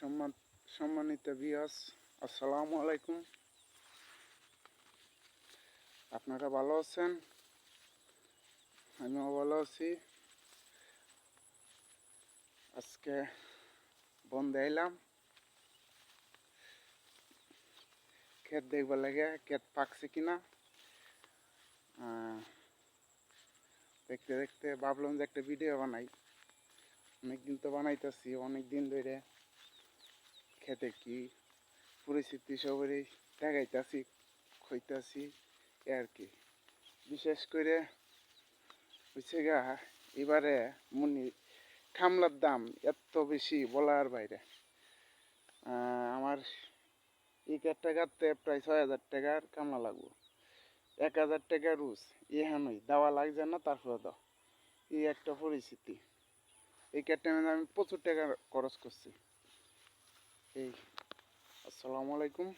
সম্মানিত ভিউয়ার্স, আসসালামু আলাইকুম। আপনারা ভালো আছেন? আমিও ভালো আছি। আজকে বন্ধে এলাম ক্ষেত দেখবার লাগে, ক্ষেত পাকছে কিনা। দেখতে দেখতে ভাবলাম যে একটা ভিডিও বানাই। অনেকদিন তো বানাইতেছি, অনেকদিন ধরে খেতে কি পরিস্থিতি সবারই দেখাইতেছি, খইতেছি আর কি। বিশেষ করে হচ্ছে গা এবারে খামলার দাম এত বেশি বলার বাইরে। আমার এই কাঠটা কাটতে প্রায় ৬,০০০ টাকার কামলা লাগবো। ১,০০০ টাকা রুজ এখানেই দেওয়া লাগছে না, তারপরে দাও এই একটা পরিস্থিতি। এই কাঠটা আমি প্রচুর টাকা খরচ করছি। এই আসসালামু আলাইকুম।